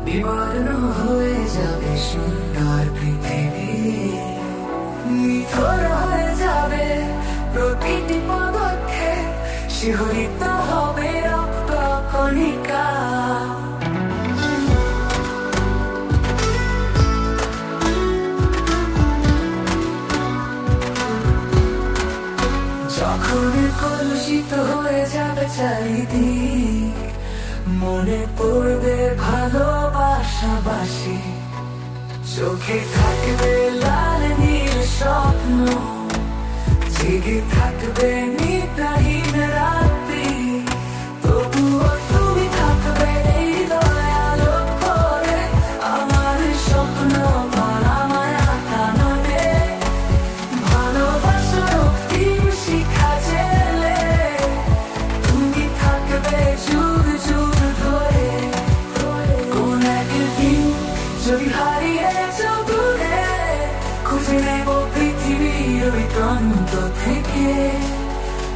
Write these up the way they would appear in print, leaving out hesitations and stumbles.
বিবর্ণ হয়ে যাবে সুন্দর পৃথিবী, নিথর হয়ে যাবে প্রতিটি পদক্ষেপ, শিহরিত হবে রক্ত কণিকা। যখন কলুষিত হয়ে যাবে চারিদিক, মনে পড়বে ভালোবাসাবাসি, চোখে থাকবে লাল নীল স্বপ্ন, জেগে থাকবে নিদ্রাহীন রাত্রি, তবুও তুমি থাকবে এই দয়ালো করে, আমার স্বপ্ন ভরা মায়া টানবে, ভালোবাসার অন্তিম শিখা জেলে তুমি থাকবে যুগ যুগ ধরে। কোন একদিন যদি হারিয়ে যাও দূরে, খুঁজে নেব পৃথিবীর ওই প্রান্ত থেকে,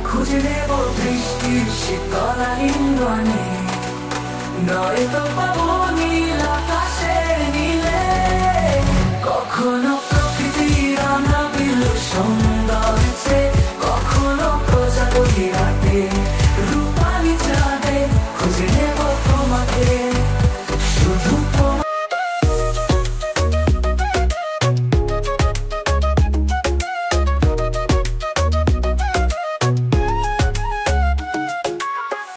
খুঁজে নেব বৃষ্টির শীতল আলিঙ্গনে, নয়তো পাবো নীল আকাশ